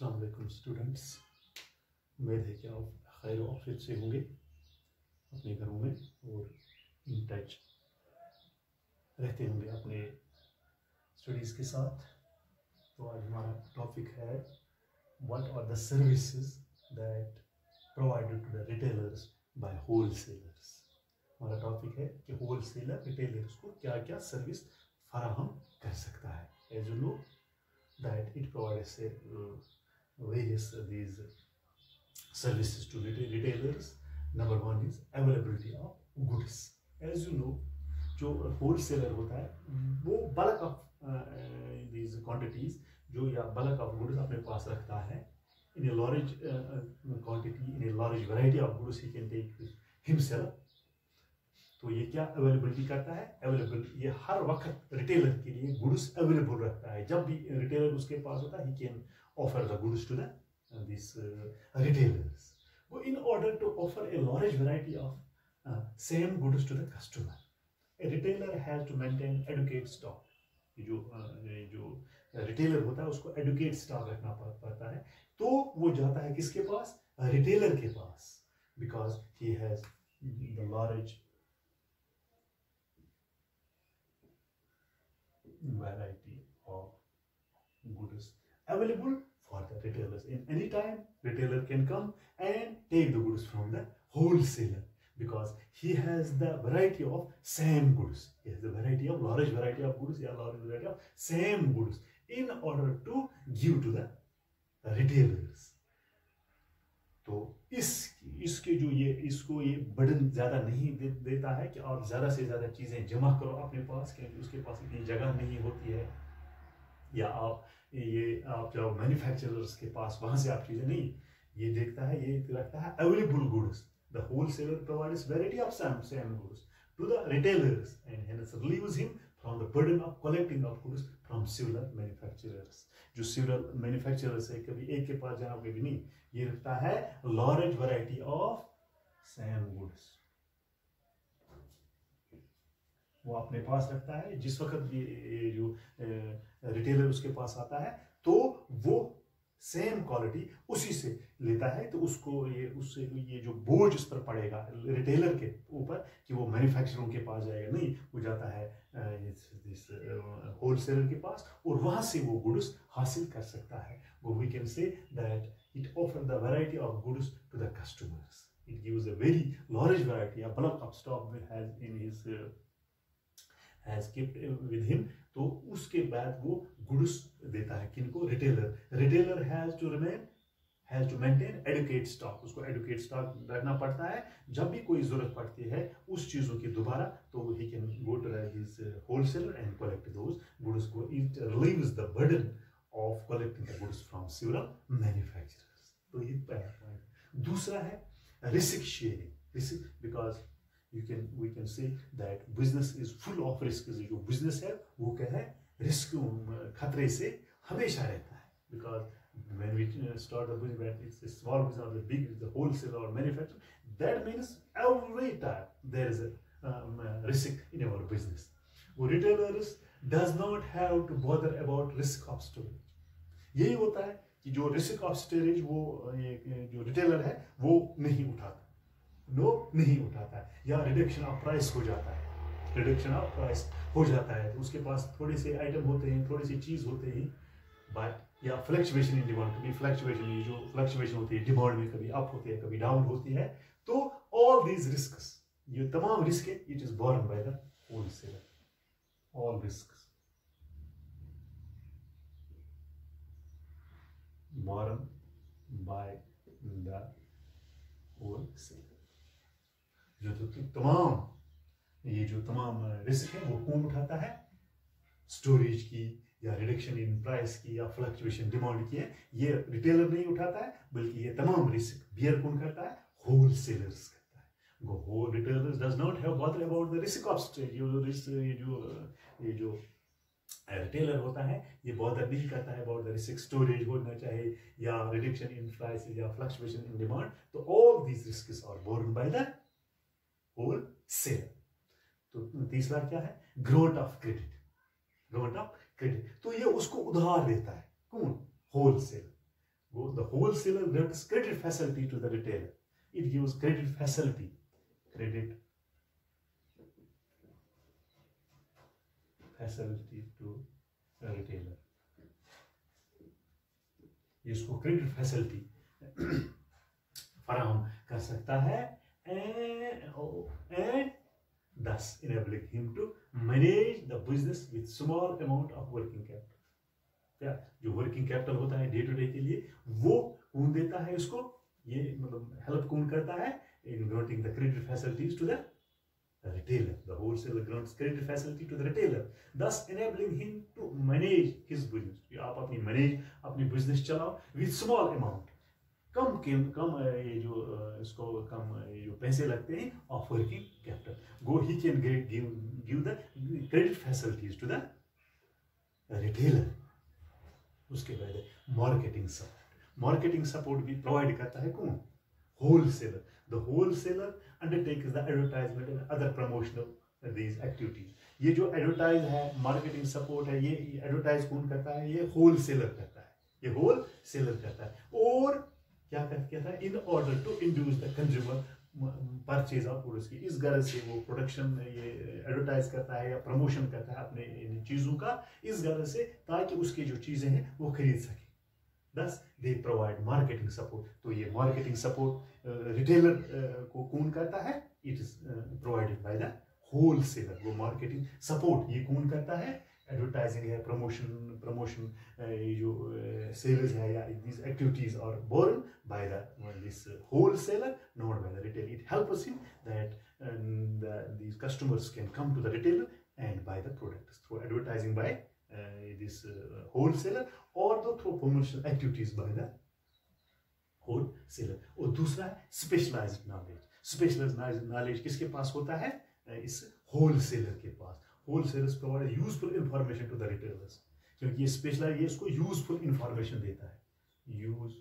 अस्सलाम वालेकुम स्टूडेंट्स। उम्मीद है कि आप खैर ऑफिस से होंगे अपने घरों में और इन टच रहते होंगे अपने स्टडीज़ के साथ। तो आज हमारा टॉपिक है what are the services that provided to the retailers by wholesalers. हमारा टॉपिक है कि होलसेलर रिटेलर्स को क्या क्या सर्विस फराहम कर सकता है। As you know that it provides various these services to retailers. Number one is availability of goods. As you know, जो wholesaler होता है वो bulk of these quantities जो या bulk of goods अपने पास रखता है in a large quantity, in a large variety of goods he can take himself. तो ये क्या अवेलेबिलिटी करता है? अवेलेबल, ये हर वक्त रिटेलर के लिए गुड्स अवेलेबल रखता है। जब भी रिटेलर उसके पास होता है he can offer the goods to the this retailers. वो in order to offer a large variety of same goods to the customer a retailer has to maintain adequate stock. जो रिटेलर होता है उसको adequate stock रखना पड़ता है। तो वो जाता है किसके पास? रिटेलर के पास, because he has the large variety of goods available for the retailers. In any time retailer can come and take the goods from the wholesaler because he has the variety of same goods. He has the variety of large variety of goods, yeah, large variety of same goods in order to give to the retailers. तो इसके जो इसको ये burden ज़्यादा नहीं देता है कि आप ज़्यादा से ज़्यादा चीज़ें जमा करो अपने पास, क्योंकि उसके पास इतनी जगह नहीं होती है, या आप जाओ मैन्युफैक्चरर्स के पास वहाँ से आप चीज़ें नहीं, ये देखता है, ये रखता है available goods. The wholesaler provides variety of same goods to the retailers and hence relieves him from the burden of collecting of goods from several manufacturers. जो सिविल मैन्युफैक्चरर्स है, कभी एक के पास जाना कभी नहीं, ये रखता है large variety of same goods, वो अपने पास रखता है। जिस वक्त ये जो रिटेलर उसके पास आता है तो वो सेम क्वालिटी उसी से लेता है, तो उसको उससे ये जो बोझ उस पर पड़ेगा रिटेलर के ऊपर कि वो मैन्युफैक्चररों के पास जाएगा, नहीं, वो जाता है इस होलसेलर के पास और वहां से वो गुड्स हासिल कर सकता है। वो we can say that it offers the variety of goods to the customers. It gives a very large variety, a bulk of stock has in his has kept with him. तो उसके बाद वो goods देता है किनको? Retailer has to maintain adequate stock. उसको adequate stock रखना पड़ता है। जब भी कोई जरूरत पड़ती है उस चीजों की दोबारा, तो he can go to his wholesaler and collect those goods को। It relieves the burden of collecting the goods from several manufacturers. तो ये पहला पॉइंट। दूसरा है risk sharing. Risk because we can say that business is full of risks. जो business है वो क्या है? रिस्क, खतरे से हमेशा रहता है। Because when we start the business, whether it's a small business or the big, the wholesaler or manufacturer, that means every time there is a risk in our business. वो retailers does not have to bother about risk of storage. यही होता है कि जो risk of storage वो जो retailer है वो नहीं उठाता है, या रिडक्शन ऑफ प्राइस हो जाता है, तो उसके पास थोड़े से आइटम होते हैं, थोड़ी सी चीज होते हैं, बट या फ्लक्चुएशन इन डिमांड, कभी फ्लक्चुएशन होती है डिमांड में, कभी अप होती है कभी डाउन होती है। तो ऑल दीज रिस्क्स, ये तमाम रिस्क है, it is borne by the wholesaler. All risks borne by the wholesaler. जो तमाम रिस्क है वो कौन उठाता है? स्टोरेज की या रिडक्शन इन प्राइस की या फ्लक्चुएशन डिमांड की है, ये रिटेलर नहीं उठाता है, बल्कि ये तमाम रिस्क बियर कौन करता है? होलसेलर्स करता है। Whole retailers does not have bother about the risk of storage. ये जो रिटेलर होता है ये बॉदर नहीं करता है अबाउट द रिस्क, स्टोरेज होना चाहे या रिडक्शन इन प्राइस या फ्लक्चुएशन इन डिमांड, तो all these risks are borne by the wholesaler. तो तीसरा क्या है? Grant of credit. तो ये उसको उधार देता है, कौन? Wholesaler. The wholesaler grants credit facility to the retailer. It gives credit facility. Credit facility to the retailer. इसको क्रेडिट फैसिलिटी फराहम कर सकता है and thus enabling him to manage the business with small amount of working capital. क्या जो working capital होता है day to day के लिए वो कौन देता है इसको, ये मतलब हेल्प कौन करता है in granting the credit facilities to the retailer. The wholesaler grants credit facility to the retailer, thus enabling him to manage his business. आप अपनी बिजनेस चलाओ with small amount, कम ये जो इसको कम ये जो पैसे लगते हैं of working capital. He can give the credit facilities to the retailer. उसके बाद मार्केटिंग सपोर्ट भी प्रोवाइड करता है कौन, wholesaler. The wholesaler undertakes the advertisement and other promotional these activities. ये जो एडवर्टाइज है, मार्केटिंग सपोर्ट है, ये एडवर्टाइज कौन करता है, ये होलसेलर करता है. और क्या कहता है, in order to induce the consumer purchase of goods की, इस गरज से वो प्रोडक्शन ये एडवर्टाइज करता है या प्रमोशन करता है अपने इन चीज़ों का, इस गरज से ताकि उसकी जो चीज़ें हैं वो खरीद सके. Thus they provide marketing support. तो ये मार्केटिंग सपोर्ट रिटेलर को कौन करता है, it is provided by the wholesaler. वो मार्केटिंग सपोर्ट ये कौन करता है, एडवर्टाइजिंग है, प्रमोशन ये जो सेल्स है या these activities are borne by this wholesaler, not by the retailer. It helps him that these customers can come to the retailer and buy the products through advertising by this wholesaler or through promotional activities by the wholesaler. और दूसरा है specialised knowledge. Specialised knowledge किसके पास होता है, इस wholesaler के पास. Wholesalers provide useful information to the retailers, क्योंकि ये स्पेशलाइज, ये इसको यूजफुल इंफॉर्मेशन देता है. Useful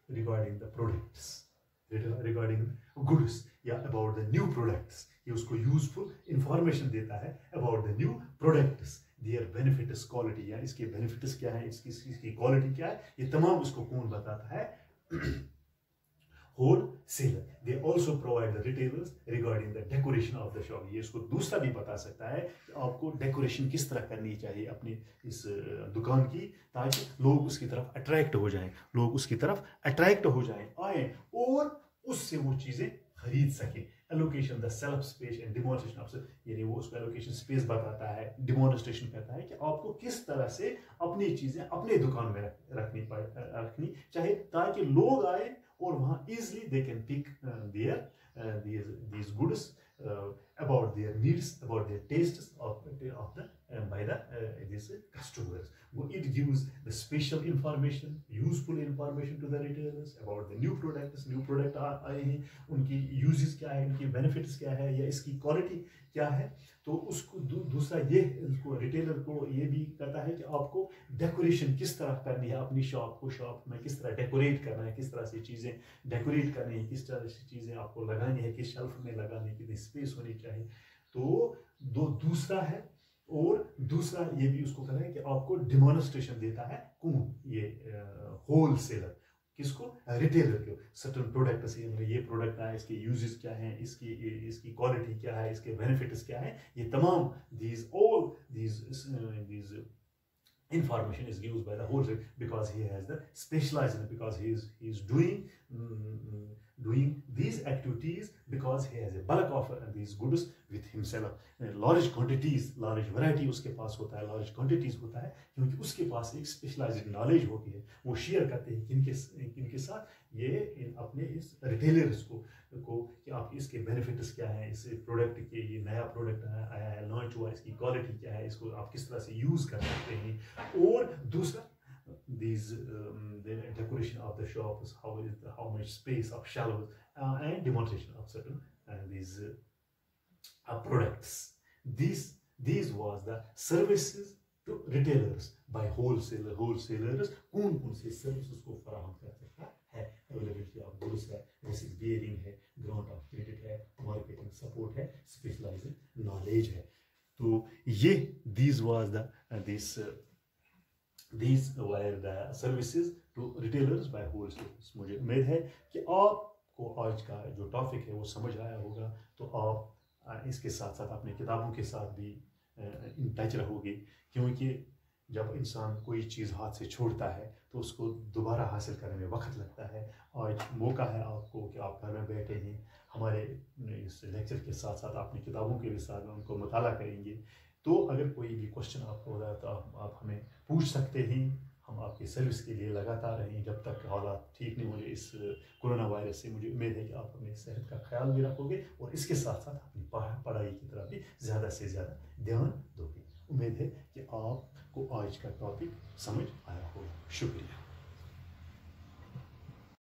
regarding the products, regarding goods या अबाउट द न्यू प्रोडक्ट्स, ये उसको यूजफुल इंफॉर्मेशन देता है about the new products, their benefits, quality, या इसके बेनिफिट्स क्या है, इसकी क्वालिटी क्या है, ये तमाम उसको कौन बताता है, wholesaler. They also provide the retailers regarding the decoration of the shop. ये उसको दूसरा भी बता सकता है कि आपको डेकोरेशन किस तरह करनी चाहिए अपनी इस दुकान की, ताकि लोग उसकी तरफ अट्रैक्ट हो जाएं, आए और उससे वो चीजें खरीद सके. Allocation the self space and demonstration of, यानी वो उसको एलोकेशन स्पेस बताता है, डिमॉन्स्ट्रेशन करता है कि आपको किस तरह से अपनी चीजें अपने दुकान में रखनी चाहिए, ताकि लोग आए और वहां easily they can pick these goods about their needs, about their tastes by these customers. It gives the special information, useful information to the retailers about the new products. New product आए हैं, उनकी uses क्या है, उनकी benefits क्या है, या इसकी quality क्या है. तो उसको दूसरा ये उसको रिटेलर को ये भी कहता है कि आपको डेकोरेशन किस तरह करनी है, अपनी शॉप में किस तरह डेकोरेट करना है, किस तरह से चीज़ें डेकोरेट करनी है, किस तरह से चीज़ें आपको लगानी है, किस शेल्फ में लगानी है, कितनी स्पेस होनी चाहिए. तो दूसरा है. और दूसरा ये भी उसको कहता है कि आपको डिमॉन्स्ट्रेशन देता है कौन, ये होलसेलर. किसको, रिटेलर को. सर्टन प्रोडक्ट से ये प्रोडक्ट है, इसके यूजेस क्या हैं, इसकी क्वालिटी क्या है, इसके बेनिफिट्स क्या है, ये तमाम these information is used by the wholesaler because he has the specialization, because he is doing these activities because he has a bulk of these goods with himself. Large quantities, large variety उसके पास होता है, large quantities होता है, क्योंकि उसके पास एक specialized knowledge होती है. वो शेयर करते हैं किनके साथ, ये अपने इस रिटेलर्स को कि आप इसके बेनिफिट्स क्या हैं, इस प्रोडक्ट के, ये नया प्रोडक्ट आया है, लॉन्च हुआ, इसकी क्वालिटी क्या है, इसको आप किस तरह से यूज कर सकते हैं. और दूसरा the decoration of the shop is how much space of shelves and demonstration of certain these products. These was the services to retailers by wholesalers. कौन से सर्विसेज को फराहम कर सकता है, अवेलेबिलिटी ऑफ गुड्स है, रिस्क बेयरिंग है, grant of credit है, मार्केटिंग सपोर्ट है, स्पेशलाइज्ड नॉलेज है. तो ये these was the these were the services to retailers by wholesalers. मुझे उम्मीद है कि आपको आज का जो टॉपिक है वो समझ आया होगा, तो आप इसके साथ साथ अपनी किताबों के साथ भी इन टच रहोगे, क्योंकि जब इंसान कोई चीज़ हाथ से छोड़ता है तो उसको दोबारा हासिल करने में वक्त लगता है। आज मौका है आपको कि आप घर में बैठे हैं, हमारे इस लेक्चर के साथ साथ अपनी किताबों के भी साथ में उनको मुताला करेंगे। तो अगर कोई भी क्वेश्चन आपको होता है तो आप हमें पूछ सकते हैं। हम आपकी सर्विस के लिए लगातार रहें जब तक हालात ठीक नहीं होंगे इस कोरोना वायरस से। मुझे उम्मीद है कि आप अपनी सेहत का ख्याल भी रखोगे और इसके साथ साथ अपनी पढ़ाई की तरफ भी ज़्यादा से ज़्यादा ध्यान दोगे। उम्मीद है कि आपको आज का टॉपिक समझ आया होगा। शुक्रिया।